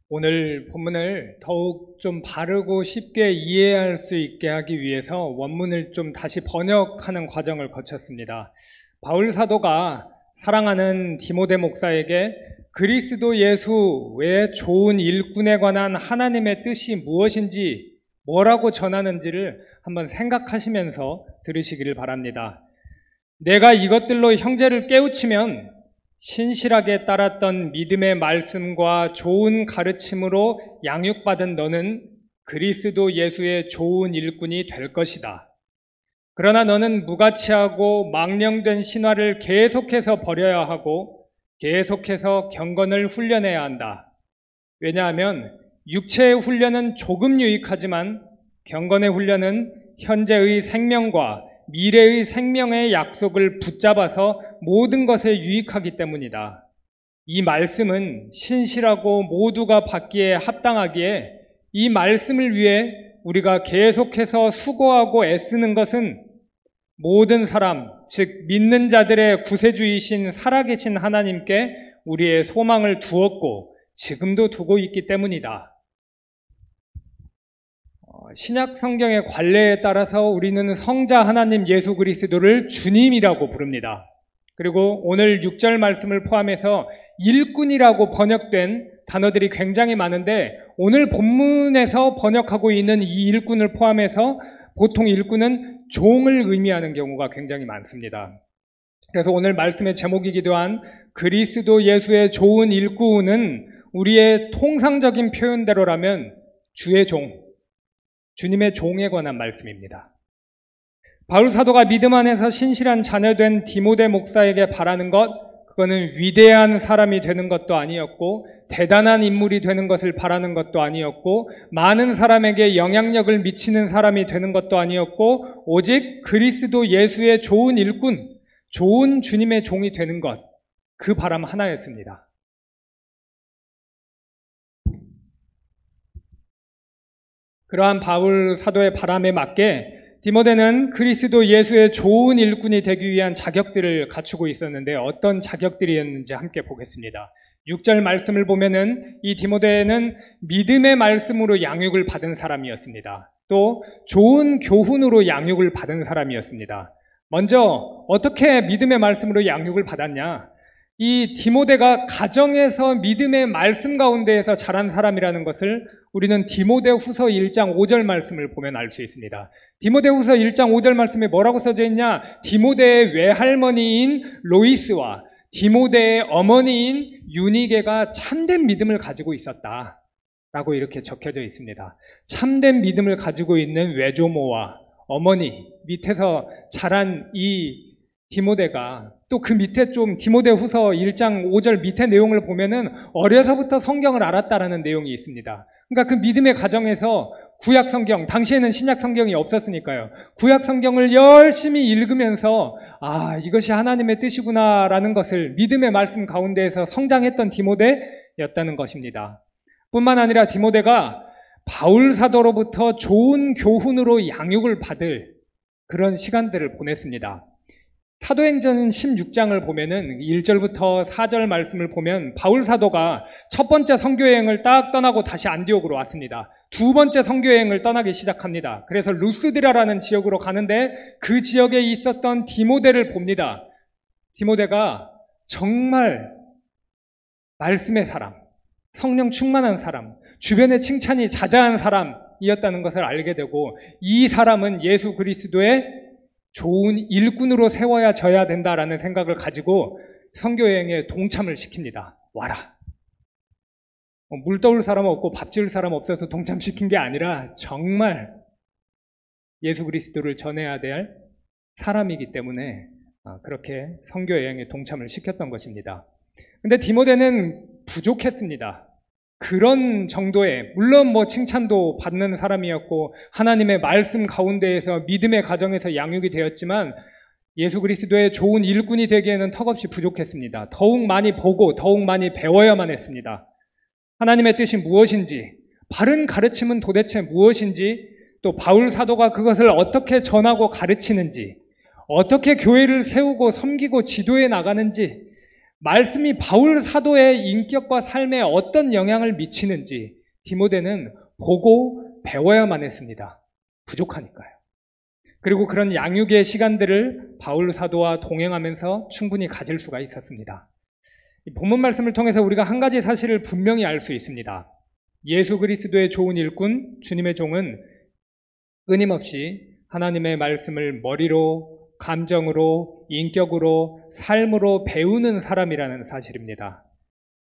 오늘 본문을 더욱 좀 바르고 쉽게 이해할 수 있게 하기 위해서 원문을 좀 다시 번역하는 과정을 거쳤습니다. 바울 사도가 사랑하는 디모데 목사에게 그리스도 예수 외에 좋은 일꾼에 관한 하나님의 뜻이 무엇인지 뭐라고 전하는지를 한번 생각하시면서 들으시기를 바랍니다. 내가 이것들로 형제를 깨우치면 신실하게 따랐던 믿음의 말씀과 좋은 가르침으로 양육받은 너는 그리스도 예수의 좋은 일꾼이 될 것이다. 그러나 너는 무가치하고 망령된 신화를 계속해서 버려야 하고 계속해서 경건을 훈련해야 한다. 왜냐하면 육체의 훈련은 조금 유익하지만 경건의 훈련은 현재의 생명과 미래의 생명의 약속을 붙잡아서 모든 것에 유익하기 때문이다. 이 말씀은 신실하고 모두가 받기에 합당하기에 이 말씀을 위해 우리가 계속해서 수고하고 애쓰는 것은 모든 사람, 즉 믿는 자들의 구세주이신 살아계신 하나님께 우리의 소망을 두었고 지금도 두고 있기 때문이다. 신약 성경의 관례에 따라서 우리는 성자 하나님 예수 그리스도를 주님이라고 부릅니다. 그리고 오늘 6절 말씀을 포함해서 일꾼이라고 번역된 단어들이 굉장히 많은데 오늘 본문에서 번역하고 있는 이 일꾼을 포함해서 보통 일꾼은 종을 의미하는 경우가 굉장히 많습니다. 그래서 오늘 말씀의 제목이기도 한 그리스도 예수의 좋은 일꾼은 우리의 통상적인 표현대로라면 주의 종, 주님의 종에 관한 말씀입니다. 바울 사도가 믿음 안에서 신실한 자녀된 디모데 목사에게 바라는 것, 그거는 위대한 사람이 되는 것도 아니었고 대단한 인물이 되는 것을 바라는 것도 아니었고 많은 사람에게 영향력을 미치는 사람이 되는 것도 아니었고 오직 그리스도 예수의 좋은 일꾼, 좋은 주님의 종이 되는 것, 그 바람 하나였습니다. 그러한 바울 사도의 바람에 맞게 디모데는 그리스도 예수의 좋은 일꾼이 되기 위한 자격들을 갖추고 있었는데 어떤 자격들이었는지 함께 보겠습니다. 6절 말씀을 보면은 이 디모데는 믿음의 말씀으로 양육을 받은 사람이었습니다. 또 좋은 교훈으로 양육을 받은 사람이었습니다. 먼저 어떻게 믿음의 말씀으로 양육을 받았냐? 이 디모데가 가정에서 믿음의 말씀 가운데에서 자란 사람이라는 것을 우리는 디모데후서 1장 5절 말씀을 보면 알 수 있습니다. 디모데후서 1장 5절 말씀에 뭐라고 써져 있냐? 디모데의 외할머니인 로이스와 디모데의 어머니인 유니게가 참된 믿음을 가지고 있었다 라고 이렇게 적혀져 있습니다. 참된 믿음을 가지고 있는 외조모와 어머니 밑에서 자란 이 디모데가 또 그 밑에 좀 디모데후서 1장 5절 밑에 내용을 보면은 어려서부터 성경을 알았다라는 내용이 있습니다. 그러니까 그 믿음의 가정에서 구약 성경, 당시에는 신약 성경이 없었으니까요. 구약 성경을 열심히 읽으면서 이것이 하나님의 뜻이구나라는 것을 믿음의 말씀 가운데에서 성장했던 디모데였다는 것입니다. 뿐만 아니라 디모데가 바울 사도로부터 좋은 교훈으로 양육을 받을 그런 시간들을 보냈습니다. 사도행전 16장을 보면은 1절부터 4절 말씀을 보면 바울 사도가 첫 번째 선교여행을 딱 떠나고 다시 안디옥으로 왔습니다. 두 번째 선교여행을 떠나기 시작합니다. 그래서 루스드라라는 지역으로 가는데 그 지역에 있었던 디모데를 봅니다. 디모데가 정말 말씀의 사람, 성령 충만한 사람, 주변의 칭찬이 자자한 사람이었다는 것을 알게 되고 이 사람은 예수 그리스도의 좋은 일꾼으로 세워져야 된다라는 생각을 가지고 선교여행에 동참을 시킵니다. 와라. 물 떠올 사람 없고 밥 지을 사람 없어서 동참시킨 게 아니라 정말 예수 그리스도를 전해야 될 사람이기 때문에 그렇게 선교여행에 동참을 시켰던 것입니다. 근데 디모데는 부족했습니다. 그런 정도의, 물론 칭찬도 받는 사람이었고 하나님의 말씀 가운데에서 믿음의 가정에서 양육이 되었지만 예수 그리스도의 좋은 일꾼이 되기에는 턱없이 부족했습니다. 더욱 많이 보고 더욱 많이 배워야만 했습니다. 하나님의 뜻이 무엇인지, 바른 가르침은 도대체 무엇인지, 또 바울 사도가 그것을 어떻게 전하고 가르치는지, 어떻게 교회를 세우고 섬기고 지도해 나가는지 말씀이 바울 사도의 인격과 삶에 어떤 영향을 미치는지 디모데는 보고 배워야만 했습니다. 부족하니까요. 그리고 그런 양육의 시간들을 바울 사도와 동행하면서 충분히 가질 수가 있었습니다. 이 본문 말씀을 통해서 우리가 한 가지 사실을 분명히 알 수 있습니다. 예수 그리스도의 좋은 일꾼, 주님의 종은 끊임없이 하나님의 말씀을 머리로, 감정으로, 인격으로, 삶으로 배우는 사람이라는 사실입니다.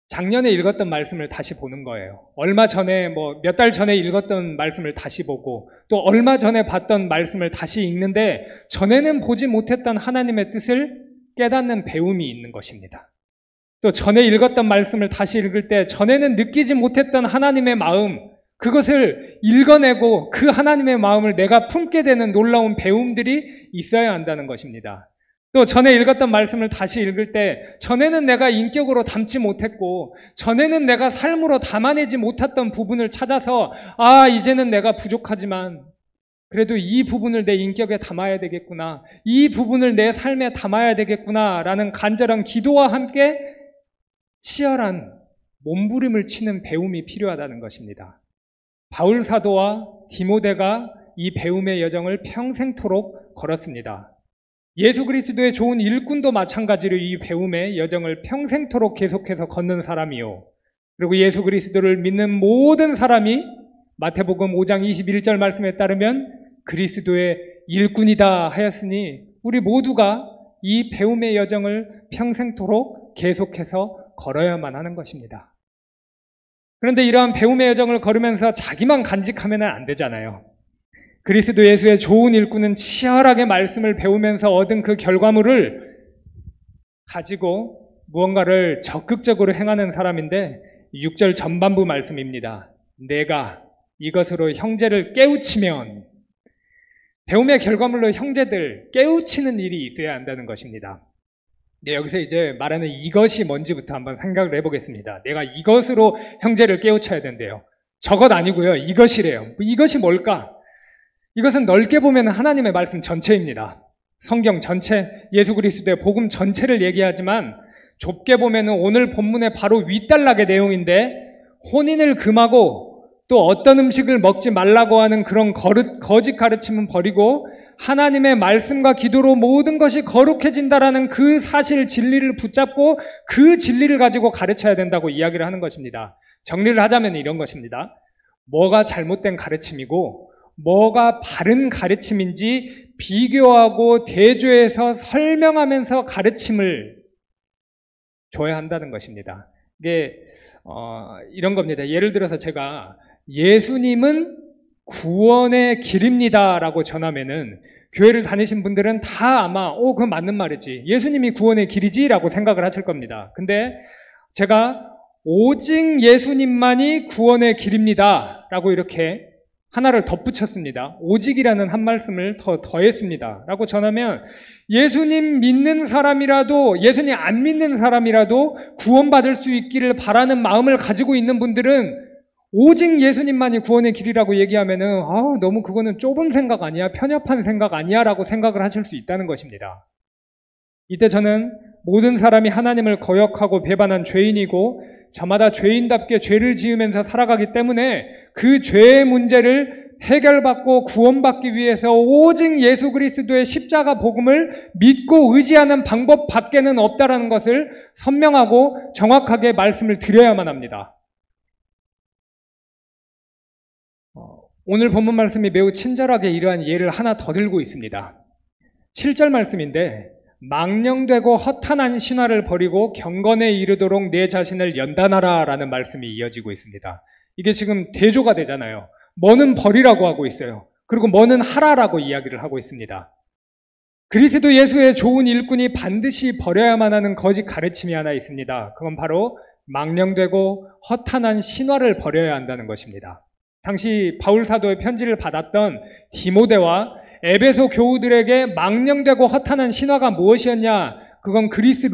작년에 읽었던 말씀을 다시 보는 거예요. 얼마 전에, 몇 달 전에 읽었던 말씀을 다시 보고, 또 얼마 전에 봤던 말씀을 다시 읽는데, 전에는 보지 못했던 하나님의 뜻을 깨닫는 배움이 있는 것입니다. 또 전에 읽었던 말씀을 다시 읽을 때, 전에는 느끼지 못했던 하나님의 마음, 그것을 읽어내고 그 하나님의 마음을 내가 품게 되는 놀라운 배움들이 있어야 한다는 것입니다. 또 전에 읽었던 말씀을 다시 읽을 때 전에는 내가 인격으로 담지 못했고 전에는 내가 삶으로 담아내지 못했던 부분을 찾아서 이제는 내가 부족하지만 그래도 이 부분을 내 인격에 담아야 되겠구나, 이 부분을 내 삶에 담아야 되겠구나 라는 간절한 기도와 함께 치열한 몸부림을 치는 배움이 필요하다는 것입니다. 바울 사도와 디모데가 이 배움의 여정을 평생토록 걸었습니다. 예수 그리스도의 좋은 일꾼도 마찬가지로 이 배움의 여정을 평생토록 계속해서 걷는 사람이요. 그리고 예수 그리스도를 믿는 모든 사람이 마태복음 5장 21절 말씀에 따르면 그리스도의 일꾼이다 하였으니 우리 모두가 이 배움의 여정을 평생토록 계속해서 걸어야만 하는 것입니다. 그런데 이러한 배움의 여정을 걸으면서 자기만 간직하면 안 되잖아요. 그리스도 예수의 좋은 일꾼은 치열하게 말씀을 배우면서 얻은 그 결과물을 가지고 무언가를 적극적으로 행하는 사람인데 6절 전반부 말씀입니다. 내가 이것으로 형제를 깨우치면, 배움의 결과물로 형제들 깨우치는 일이 있어야 한다는 것입니다. 여기서 이제 말하는 이것이 뭔지부터 한번 생각을 해보겠습니다. 내가 이것으로 형제를 깨우쳐야 된대요. 저것 아니고요. 이것이래요. 이것이 뭘까? 이것은 넓게 보면 하나님의 말씀 전체입니다. 성경 전체, 예수 그리스도의 복음 전체를 얘기하지만 좁게 보면 오늘 본문의 바로 윗단락의 내용인데 혼인을 금하고 또 어떤 음식을 먹지 말라고 하는 그런 거짓 가르침은 버리고 하나님의 말씀과 기도로 모든 것이 거룩해진다라는 그 사실 진리를 붙잡고 그 진리를 가지고 가르쳐야 된다고 이야기를 하는 것입니다. 정리를 하자면 이런 것입니다. 뭐가 잘못된 가르침이고 뭐가 바른 가르침인지 비교하고 대조해서 설명하면서 가르침을 줘야 한다는 것입니다. 이게 이런 겁니다. 예를 들어서 제가 예수님은 구원의 길입니다라고 전하면은 교회를 다니신 분들은 다 아마 그건 맞는 말이지, 예수님이 구원의 길이지라고 생각을 하실 겁니다. 근데 제가 오직 예수님만이 구원의 길입니다라고 이렇게 하나를 덧붙였습니다. 오직이라는 한 말씀을 더했습니다. 라고 전하면 예수님 믿는 사람이라도 예수님 안 믿는 사람이라도 구원받을 수 있기를 바라는 마음을 가지고 있는 분들은 오직 예수님만이 구원의 길이라고 얘기하면은 너무 그거는 좁은 생각 아니야, 편협한 생각 아니야 라고 생각을 하실 수 있다는 것입니다. 이때 저는 모든 사람이 하나님을 거역하고 배반한 죄인이고 저마다 죄인답게 죄를 지으면서 살아가기 때문에 그 죄의 문제를 해결받고 구원받기 위해서 오직 예수 그리스도의 십자가 복음을 믿고 의지하는 방법 밖에는 없다라는 것을 선명하고 정확하게 말씀을 드려야만 합니다. 오늘 본문 말씀이 매우 친절하게 이러한 예를 하나 더 들고 있습니다. 7절 말씀인데 망령되고 허탄한 신화를 버리고 경건에 이르도록 내 자신을 연단하라 라는 말씀이 이어지고 있습니다. 이게 지금 대조가 되잖아요. 뭐는 버리라고 하고 있어요. 그리고 뭐는 하라라고 이야기를 하고 있습니다. 그리스도 예수의 좋은 일꾼이 반드시 버려야만 하는 거짓 가르침이 하나 있습니다. 그건 바로 망령되고 허탄한 신화를 버려야 한다는 것입니다. 당시 바울 사도의 편지를 받았던 디모데와 에베소 교우들에게 망령되고 허탄한 신화가 무엇이었냐? 그건 그리스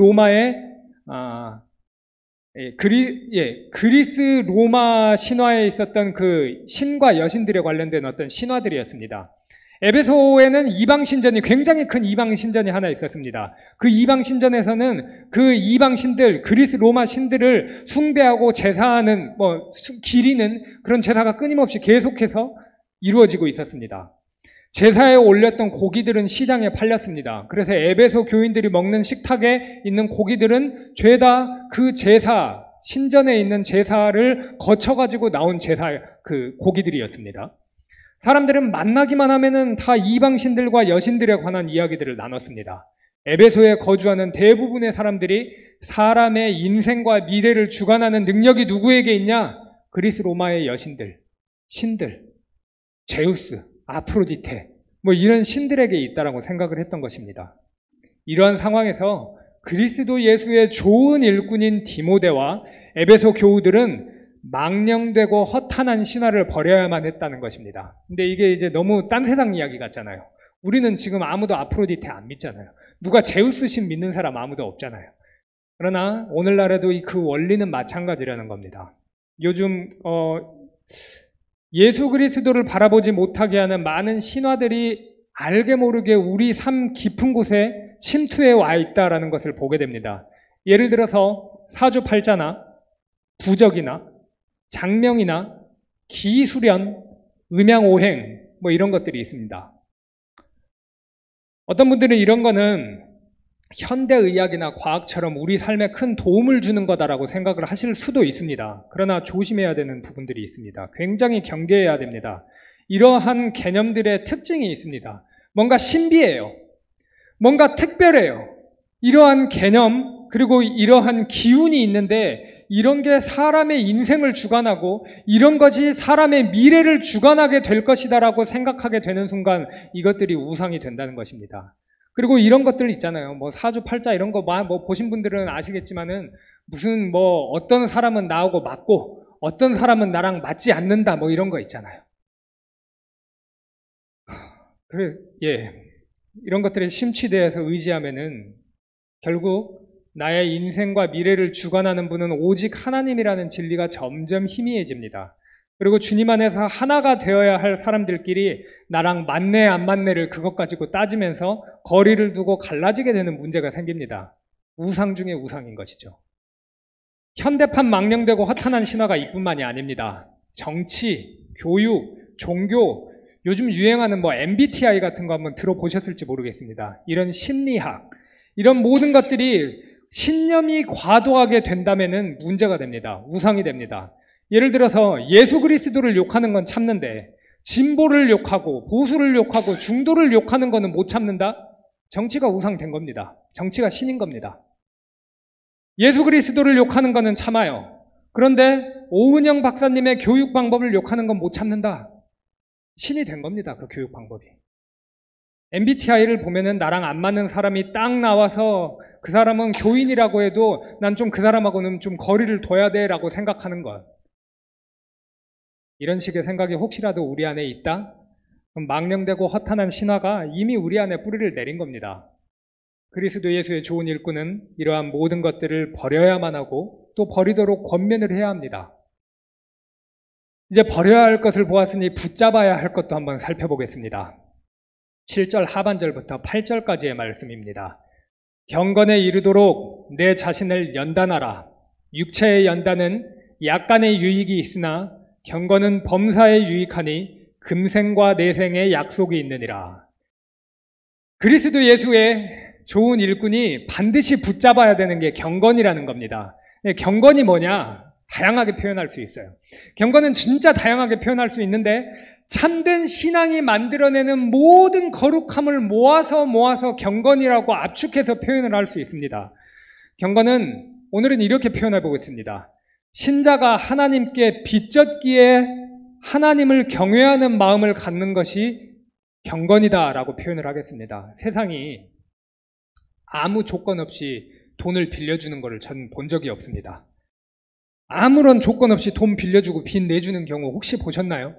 로마 신화에 있었던 그 신과 여신들에 관련된 어떤 신화들이었습니다. 에베소에는 이방신전이, 굉장히 큰 이방신전이 하나 있었습니다. 그 이방신전에서는 그 이방신들, 그리스 로마 신들을 숭배하고 제사하는, 기리는 그런 제사가 끊임없이 계속해서 이루어지고 있었습니다. 제사에 올렸던 고기들은 시장에 팔렸습니다. 그래서 에베소 교인들이 먹는 식탁에 있는 고기들은 죄다 그 제사, 신전에 있는 제사를 거쳐가지고 나온 제사, 그 고기들이었습니다. 사람들은 만나기만 하면은 다 이방신들과 여신들에 관한 이야기들을 나눴습니다. 에베소에 거주하는 대부분의 사람들이 사람의 인생과 미래를 주관하는 능력이 누구에게 있냐? 그리스 로마의 여신들, 신들, 제우스, 아프로디테, 이런 신들에게 있다라고 생각을 했던 것입니다. 이러한 상황에서 그리스도 예수의 좋은 일꾼인 디모데와 에베소 교우들은 망령되고 허탄한 신화를 버려야만 했다는 것입니다. 근데 이게 이제 너무 딴 세상 이야기 같잖아요. 우리는 지금 아무도 아프로디테 안 믿잖아요. 누가 제우스 신 믿는 사람 아무도 없잖아요. 그러나 오늘날에도 그 원리는 마찬가지라는 겁니다. 요즘 예수 그리스도를 바라보지 못하게 하는 많은 신화들이 알게 모르게 우리 삶 깊은 곳에 침투해 와 있다라는 것을 보게 됩니다. 예를 들어서 사주팔자나 부적이나 장명이나 기수련, 음양오행 이런 것들이 있습니다. 어떤 분들은 이런 거는 현대의학이나 과학처럼 우리 삶에 큰 도움을 주는 거다라고 생각을 하실 수도 있습니다. 그러나 조심해야 되는 부분들이 있습니다. 굉장히 경계해야 됩니다. 이러한 개념들의 특징이 있습니다. 뭔가 신비해요. 뭔가 특별해요. 이러한 개념 그리고 이러한 기운이 있는데 이런 게 사람의 인생을 주관하고 이런 것이 사람의 미래를 주관하게 될 것이다라고 생각하게 되는 순간 이것들이 우상이 된다는 것입니다. 그리고 이런 것들 있잖아요. 사주팔자 이런 거 보신 분들은 아시겠지만은 무슨 어떤 사람은 나하고 맞고 어떤 사람은 나랑 맞지 않는다 이런 거 있잖아요. 이런 것들에 심취되어서 의지하면은 결국 나의 인생과 미래를 주관하는 분은 오직 하나님이라는 진리가 점점 희미해집니다. 그리고 주님 안에서 하나가 되어야 할 사람들끼리 나랑 맞네 안 맞네를 그것 가지고 따지면서 거리를 두고 갈라지게 되는 문제가 생깁니다. 우상 중에 우상인 것이죠. 현대판 망령되고 허탄한 신화가 이뿐만이 아닙니다. 정치, 교육, 종교, 요즘 유행하는 MBTI 같은 거 한번 들어보셨을지 모르겠습니다. 이런 심리학, 이런 모든 것들이 신념이 과도하게 된다면은 문제가 됩니다. 우상이 됩니다. 예를 들어서 예수 그리스도를 욕하는 건 참는데 진보를 욕하고 보수를 욕하고 중도를 욕하는 거는 못 참는다? 정치가 우상된 겁니다. 정치가 신인 겁니다. 예수 그리스도를 욕하는 거는 참아요. 그런데 오은영 박사님의 교육 방법을 욕하는 건 못 참는다? 신이 된 겁니다. 그 교육 방법이. MBTI를 보면은 나랑 안 맞는 사람이 딱 나와서 그 사람은 교인이라고 해도 난 좀 그 사람하고는 좀 거리를 둬야 돼라고 생각하는 것. 이런 식의 생각이 혹시라도 우리 안에 있다? 그럼 망령되고 허탄한 신화가 이미 우리 안에 뿌리를 내린 겁니다. 그리스도 예수의 좋은 일꾼은 이러한 모든 것들을 버려야만 하고 또 버리도록 권면을 해야 합니다. 이제 버려야 할 것을 보았으니 붙잡아야 할 것도 한번 살펴보겠습니다. 7절 하반절부터 8절까지의 말씀입니다. 경건에 이르도록 내 자신을 연단하라. 육체의 연단은 약간의 유익이 있으나 경건은 범사에 유익하니 금생과 내생의 약속이 있느니라. 그리스도 예수의 좋은 일꾼이 반드시 붙잡아야 되는 게 경건이라는 겁니다. 경건이 뭐냐? 다양하게 표현할 수 있어요. 경건은 진짜 다양하게 표현할 수 있는데 참된 신앙이 만들어내는 모든 거룩함을 모아서 경건이라고 압축해서 표현을 할 수 있습니다. 경건은 오늘은 이렇게 표현해 보겠습니다. 신자가 하나님께 빚졌기에 하나님을 경외하는 마음을 갖는 것이 경건이다라고 표현을 하겠습니다. 세상이 아무 조건 없이 돈을 빌려주는 것을 전 본 적이 없습니다. 아무런 조건 없이 돈 빌려주고 빚 내주는 경우 혹시 보셨나요?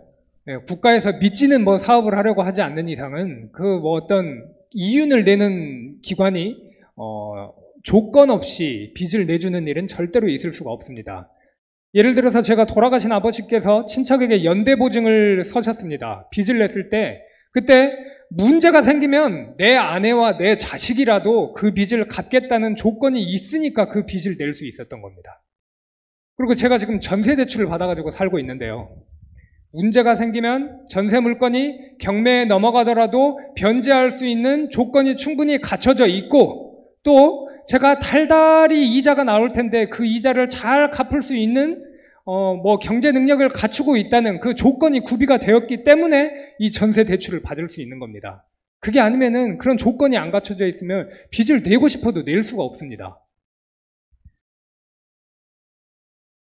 국가에서 믿지는 사업을 하려고 하지 않는 이상은 어떤 이윤을 내는 기관이 조건 없이 빚을 내주는 일은 절대로 있을 수가 없습니다. 예를 들어서 제가 돌아가신 아버지께서 친척에게 연대보증을 서셨습니다. 빚을 냈을 때 그때 문제가 생기면 내 아내와 내 자식이라도 그 빚을 갚겠다는 조건이 있으니까 그 빚을 낼 수 있었던 겁니다. 그리고 제가 지금 전세 대출을 받아가지고 살고 있는데요. 문제가 생기면 전세 물건이 경매에 넘어가더라도 변제할 수 있는 조건이 충분히 갖춰져 있고, 또 제가 달달이 이자가 나올 텐데 그 이자를 잘 갚을 수 있는 경제 능력을 갖추고 있다는 그 조건이 구비가 되었기 때문에 이 전세 대출을 받을 수 있는 겁니다. 그게 아니면은 그런 조건이 안 갖춰져 있으면 빚을 내고 싶어도 낼 수가 없습니다.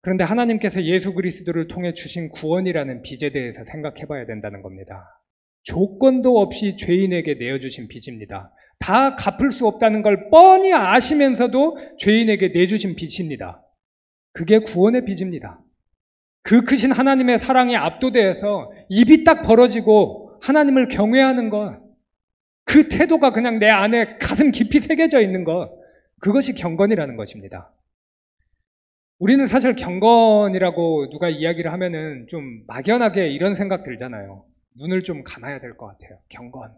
그런데 하나님께서 예수 그리스도를 통해 주신 구원이라는 빚에 대해서 생각해 봐야 된다는 겁니다. 조건도 없이 죄인에게 내어주신 빚입니다. 다 갚을 수 없다는 걸 뻔히 아시면서도 죄인에게 내주신 빚입니다. 그게 구원의 빚입니다. 그 크신 하나님의 사랑에 압도되어서 입이 딱 벌어지고 하나님을 경외하는 것, 그 태도가 그냥 내 안에 가슴 깊이 새겨져 있는 것, 그것이 경건이라는 것입니다. 우리는 사실 경건이라고 누가 이야기를 하면은 좀 막연하게 이런 생각 들잖아요. 눈을 좀 감아야 될 것 같아요. 경건.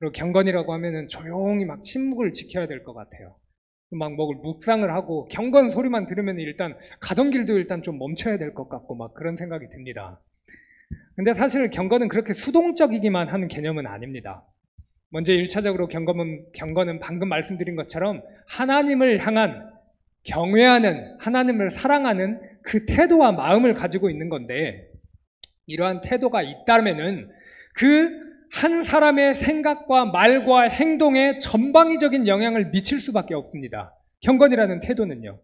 그리고 경건이라고 하면은 조용히 막 침묵을 지켜야 될 것 같아요. 막 묵상을 하고 경건 소리만 들으면 일단 가던 길도 일단 좀 멈춰야 될 것 같고 막 그런 생각이 듭니다. 근데 사실 경건은 그렇게 수동적이기만 하는 개념은 아닙니다. 먼저 1차적으로 경건은 방금 말씀드린 것처럼 하나님을 향한 경외하는, 하나님을 사랑하는 그 태도와 마음을 가지고 있는 건데, 이러한 태도가 있다면은 그 한 사람의 생각과 말과 행동에 전방위적인 영향을 미칠 수밖에 없습니다. 경건이라는 태도는요.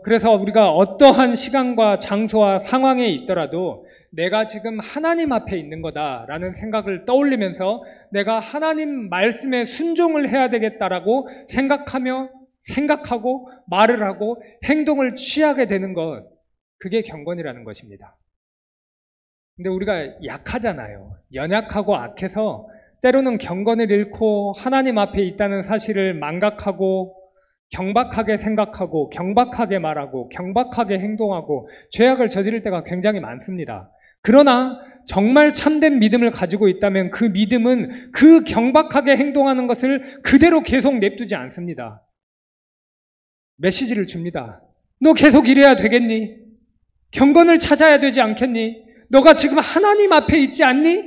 그래서 우리가 어떠한 시간과 장소와 상황에 있더라도 내가 지금 하나님 앞에 있는 거다라는 생각을 떠올리면서 내가 하나님 말씀에 순종을 해야 되겠다라고 생각하고 말을 하고 행동을 취하게 되는 것, 그게 경건이라는 것입니다. 근데 우리가 약하잖아요. 연약하고 악해서 때로는 경건을 잃고 하나님 앞에 있다는 사실을 망각하고 경박하게 생각하고 경박하게 말하고 경박하게 행동하고 죄악을 저지를 때가 굉장히 많습니다. 그러나 정말 참된 믿음을 가지고 있다면 그 믿음은 그 경박하게 행동하는 것을 그대로 계속 냅두지 않습니다. 메시지를 줍니다. 너 계속 이래야 되겠니? 경건을 찾아야 되지 않겠니? 너가 지금 하나님 앞에 있지 않니?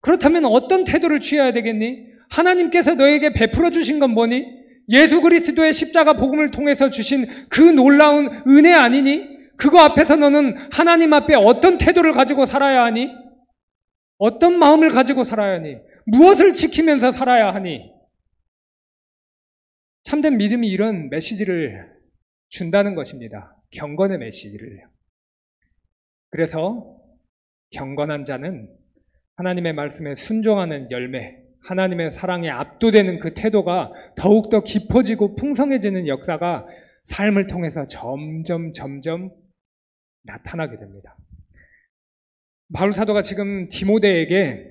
그렇다면 어떤 태도를 취해야 되겠니? 하나님께서 너에게 베풀어 주신 건 뭐니? 예수 그리스도의 십자가 복음을 통해서 주신 그 놀라운 은혜 아니니? 그거 앞에서 너는 하나님 앞에 어떤 태도를 가지고 살아야 하니? 어떤 마음을 가지고 살아야 하니? 무엇을 지키면서 살아야 하니? 참된 믿음이 이런 메시지를 준다는 것입니다. 경건의 메시지를. 그래서 경건한 자는 하나님의 말씀에 순종하는 열매, 하나님의 사랑에 압도되는 그 태도가 더욱더 깊어지고 풍성해지는 역사가 삶을 통해서 점점 나타나게 됩니다. 바울 사도가 지금 디모데에게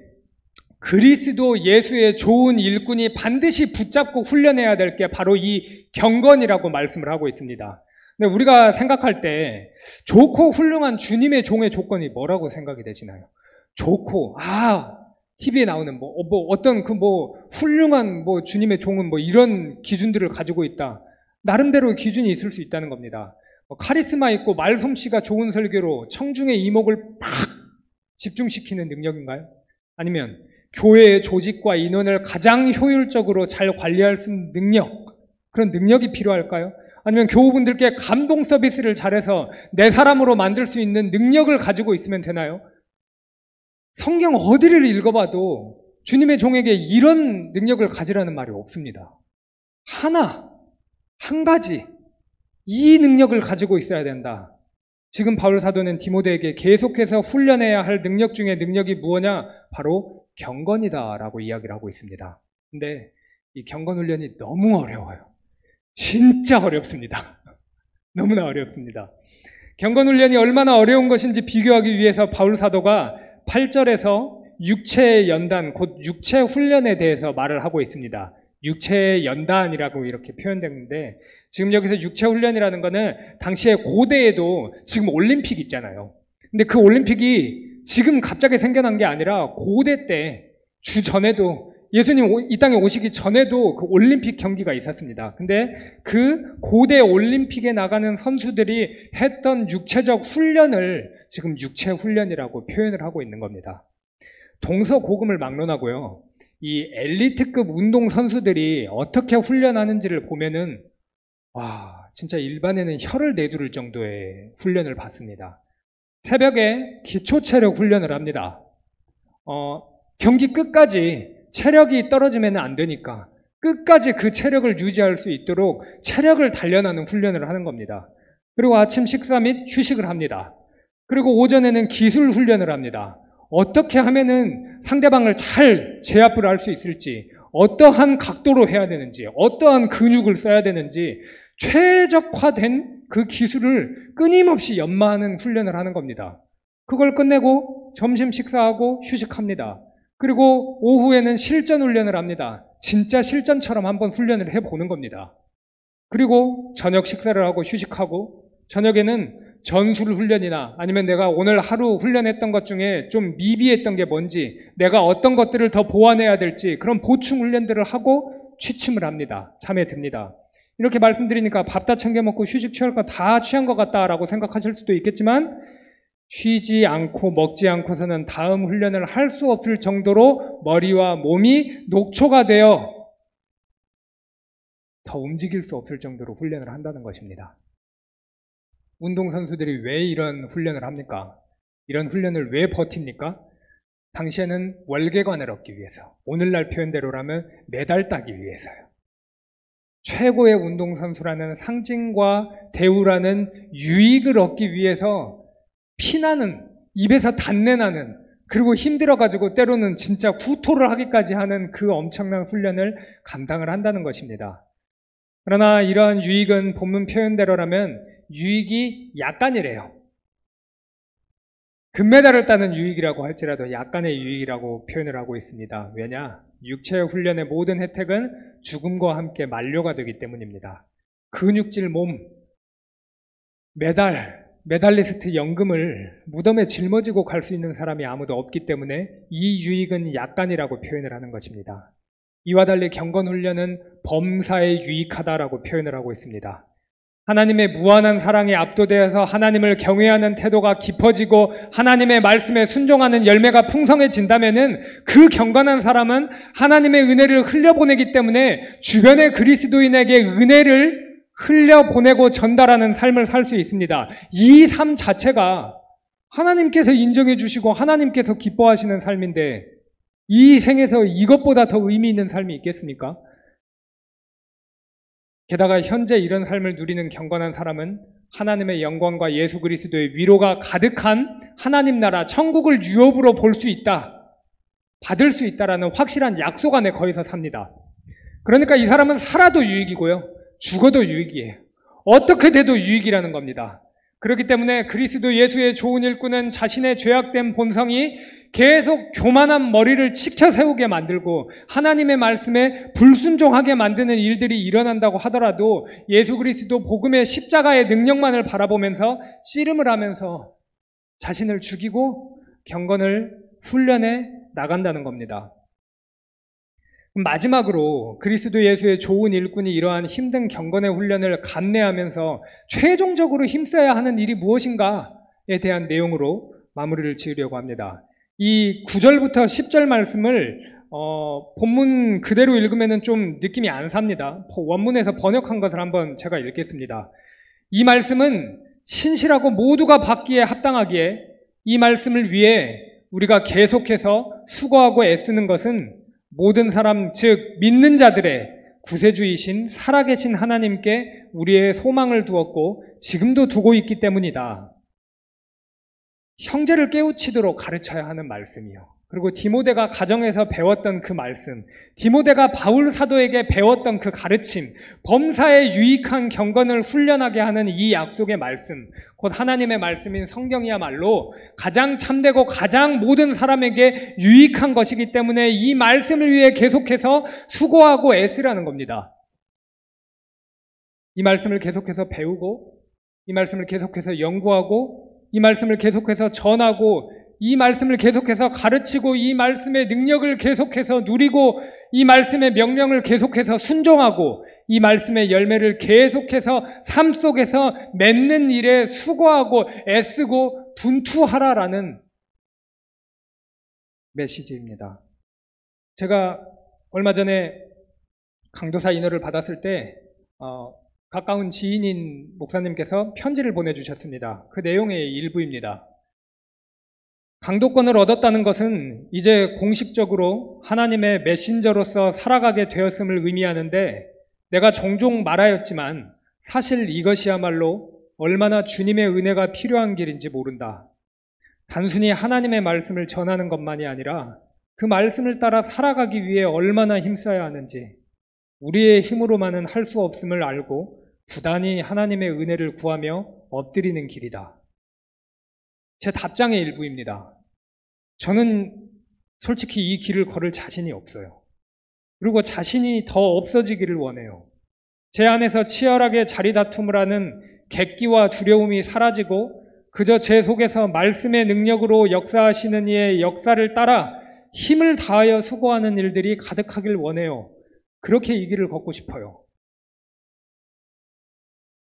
그리스도 예수의 좋은 일꾼이 반드시 붙잡고 훈련해야 될 게 바로 이 경건이라고 말씀을 하고 있습니다. 근데 우리가 생각할 때 좋고 훌륭한 주님의 종의 조건이 뭐라고 생각이 되시나요? 좋고, TV에 나오는 어떤 훌륭한 주님의 종은 이런 기준들을 가지고 있다. 나름대로 기준이 있을 수 있다는 겁니다. 카리스마 있고 말솜씨가 좋은 설교로 청중의 이목을 팍 집중시키는 능력인가요? 아니면 교회의 조직과 인원을 가장 효율적으로 잘 관리할 수 있는 그런 능력이 필요할까요? 아니면 교우분들께 감동 서비스를 잘해서 내 사람으로 만들 수 있는 능력을 가지고 있으면 되나요? 성경 어디를 읽어봐도 주님의 종에게 이런 능력을 가지라는 말이 없습니다. 한 가지, 이 능력을 가지고 있어야 된다. 지금 바울 사도는 디모데에게 계속해서 훈련해야 할 능력 중에 능력이 무엇냐? 바로 경건이다라고 이야기를 하고 있습니다. 근데 이 경건 훈련이 너무 어려워요. 진짜 어렵습니다. 너무나 어렵습니다. 경건 훈련이 얼마나 어려운 것인지 비교하기 위해서 바울 사도가 8절에서 육체의 연단, 곧 육체 훈련에 대해서 말을 하고 있습니다. 육체의 연단이라고 이렇게 표현됐는데, 지금 여기서 육체 훈련이라는 거는 당시에 고대에도 지금 올림픽 있잖아요. 근데 그 올림픽이 지금 갑자기 생겨난 게 아니라 고대 때 전에도 예수님 이 땅에 오시기 전에도 그 올림픽 경기가 있었습니다. 근데 그 고대 올림픽에 나가는 선수들이 했던 육체적 훈련을 지금 육체 훈련이라고 표현을 하고 있는 겁니다. 동서고금을 막론하고요. 이 엘리트급 운동 선수들이 어떻게 훈련하는지를 보면은 와, 진짜 일반에는 혀를 내두를 정도의 훈련을 받습니다. 새벽에 기초 체력 훈련을 합니다. 경기 끝까지 체력이 떨어지면 안 되니까 끝까지 그 체력을 유지할 수 있도록 체력을 단련하는 훈련을 하는 겁니다. 그리고 아침 식사 및 휴식을 합니다. 그리고 오전에는 기술 훈련을 합니다. 어떻게 하면은 상대방을 잘 제압을 할 수 있을지, 어떠한 각도로 해야 되는지, 어떠한 근육을 써야 되는지 최적화된 그 기술을 끊임없이 연마하는 훈련을 하는 겁니다. 그걸 끝내고 점심 식사하고 휴식합니다. 그리고 오후에는 실전 훈련을 합니다. 진짜 실전처럼 한번 훈련을 해보는 겁니다. 그리고 저녁 식사를 하고 휴식하고 저녁에는 전술 훈련이나 아니면 내가 오늘 하루 훈련했던 것 중에 좀 미비했던 게 뭔지, 내가 어떤 것들을 더 보완해야 될지 그런 보충 훈련들을 하고 취침을 합니다. 잠에 듭니다. 이렇게 말씀드리니까 밥 다 챙겨 먹고 휴식 취할 거 다 취한 것 같다라고 생각하실 수도 있겠지만 쉬지 않고 먹지 않고서는 다음 훈련을 할 수 없을 정도로 머리와 몸이 녹초가 되어 더 움직일 수 없을 정도로 훈련을 한다는 것입니다. 운동선수들이 왜 이런 훈련을 합니까? 이런 훈련을 왜 버팁니까? 당시에는 월계관을 얻기 위해서, 오늘날 표현대로라면 메달 따기 위해서요. 최고의 운동선수라는 상징과 대우라는 유익을 얻기 위해서 피나는, 입에서 단내나는, 그리고 힘들어가지고 때로는 진짜 구토를 하기까지 하는 그 엄청난 훈련을 감당을 한다는 것입니다. 그러나 이러한 유익은 본문 표현대로라면 유익이 약간이래요. 금메달을 따는 유익이라고 할지라도 약간의 유익이라고 표현을 하고 있습니다. 왜냐? 육체 훈련의 모든 혜택은 죽음과 함께 만료가 되기 때문입니다. 근육질 몸, 메달리스트 연금을 무덤에 짊어지고 갈 수 있는 사람이 아무도 없기 때문에 이 유익은 약간이라고 표현을 하는 것입니다. 이와 달리 경건훈련은 범사에 유익하다라고 표현을 하고 있습니다. 하나님의 무한한 사랑에 압도되어서 하나님을 경외하는 태도가 깊어지고 하나님의 말씀에 순종하는 열매가 풍성해진다면은 그 경건한 사람은 하나님의 은혜를 흘려보내기 때문에 주변의 그리스도인에게 은혜를 흘려보내고 전달하는 삶을 살 수 있습니다. 이 삶 자체가 하나님께서 인정해 주시고 하나님께서 기뻐하시는 삶인데 이 생에서 이것보다 더 의미 있는 삶이 있겠습니까? 게다가 현재 이런 삶을 누리는 경건한 사람은 하나님의 영광과 예수 그리스도의 위로가 가득한 하나님 나라 천국을 유업으로 볼 수 있다, 받을 수 있다라는 확실한 약속 안에 거기서 삽니다. 그러니까 이 사람은 살아도 유익이고요, 죽어도 유익이에요. 어떻게 돼도 유익이라는 겁니다. 그렇기 때문에 그리스도 예수의 좋은 일꾼은 자신의 죄악된 본성이 계속 교만한 머리를 치켜 세우게 만들고 하나님의 말씀에 불순종하게 만드는 일들이 일어난다고 하더라도 예수 그리스도 복음의 십자가의 능력만을 바라보면서 씨름을 하면서 자신을 죽이고 경건을 훈련해 나간다는 겁니다. 마지막으로 그리스도 예수의 좋은 일꾼이 이러한 힘든 경건의 훈련을 감내하면서 최종적으로 힘써야 하는 일이 무엇인가에 대한 내용으로 마무리를 지으려고 합니다. 이 9절부터 10절 말씀을 본문 그대로 읽으면 좀 느낌이 안 삽니다. 원문에서 번역한 것을 한번 제가 읽겠습니다. 이 말씀은 신실하고 모두가 받기에 합당하기에 이 말씀을 위해 우리가 계속해서 수고하고 애쓰는 것은 모든 사람, 즉 믿는 자들의 구세주이신 살아계신 하나님께 우리의 소망을 두었고 지금도 두고 있기 때문이다. 형제를 깨우치도록 가르쳐야 하는 말씀이요. 그리고 디모데가 가정에서 배웠던 그 말씀, 디모데가 바울 사도에게 배웠던 그 가르침, 범사에 유익한 경건을 훈련하게 하는 이 약속의 말씀, 곧 하나님의 말씀인 성경이야말로 가장 참되고 가장 모든 사람에게 유익한 것이기 때문에 이 말씀을 위해 계속해서 수고하고 애쓰라는 겁니다. 이 말씀을 계속해서 배우고, 이 말씀을 계속해서 연구하고, 이 말씀을 계속해서 전하고, 이 말씀을 계속해서 가르치고 이 말씀의 능력을 계속해서 누리고 이 말씀의 명령을 계속해서 순종하고 이 말씀의 열매를 계속해서 삶 속에서 맺는 일에 수고하고 애쓰고 분투하라라는 메시지입니다. 제가 얼마 전에 강도사 인허를 받았을 때 가까운 지인인 목사님께서 편지를 보내주셨습니다. 그 내용의 일부입니다. 강도권을 얻었다는 것은 이제 공식적으로 하나님의 메신저로서 살아가게 되었음을 의미하는데 내가 종종 말하였지만 사실 이것이야말로 얼마나 주님의 은혜가 필요한 길인지 모른다. 단순히 하나님의 말씀을 전하는 것만이 아니라 그 말씀을 따라 살아가기 위해 얼마나 힘써야 하는지 우리의 힘으로만은 할 수 없음을 알고 부단히 하나님의 은혜를 구하며 엎드리는 길이다. 제 답장의 일부입니다. 저는 솔직히 이 길을 걸을 자신이 없어요. 그리고 자신이 더 없어지기를 원해요. 제 안에서 치열하게 자리다툼을 하는 객기와 두려움이 사라지고 그저 제 속에서 말씀의 능력으로 역사하시는 이의 역사를 따라 힘을 다하여 수고하는 일들이 가득하길 원해요. 그렇게 이 길을 걷고 싶어요.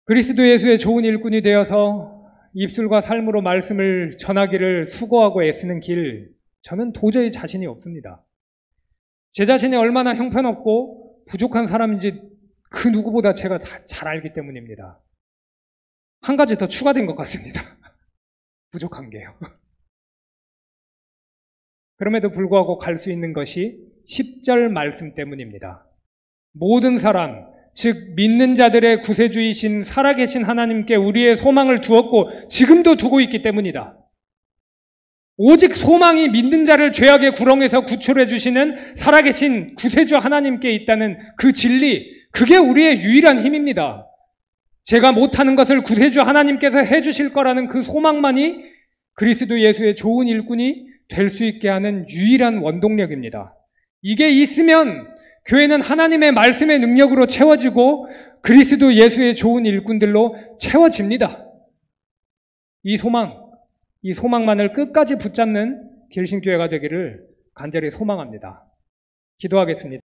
그리스도 예수의 좋은 일꾼이 되어서 입술과 삶으로 말씀을 전하기를 수고하고 애쓰는 길, 저는 도저히 자신이 없습니다. 제 자신이 얼마나 형편없고 부족한 사람인지 그 누구보다 제가 다 잘 알기 때문입니다. 한 가지 더 추가된 것 같습니다. 부족한 게요. 그럼에도 불구하고 갈 수 있는 것이 10절 말씀 때문입니다. 모든 사람, 즉 믿는 자들의 구세주이신 살아계신 하나님께 우리의 소망을 두었고 지금도 두고 있기 때문이다. 오직 소망이 믿는 자를 죄악의 구렁에서 구출해 주시는 살아계신 구세주 하나님께 있다는 그 진리, 그게 우리의 유일한 힘입니다. 제가 못하는 것을 구세주 하나님께서 해주실 거라는 그 소망만이 그리스도 예수의 좋은 일꾼이 될 수 있게 하는 유일한 원동력입니다. 이게 있으면 교회는 하나님의 말씀의 능력으로 채워지고 그리스도 예수의 좋은 일꾼들로 채워집니다. 이 소망만을 끝까지 붙잡는 길신교회가 되기를 간절히 소망합니다. 기도하겠습니다.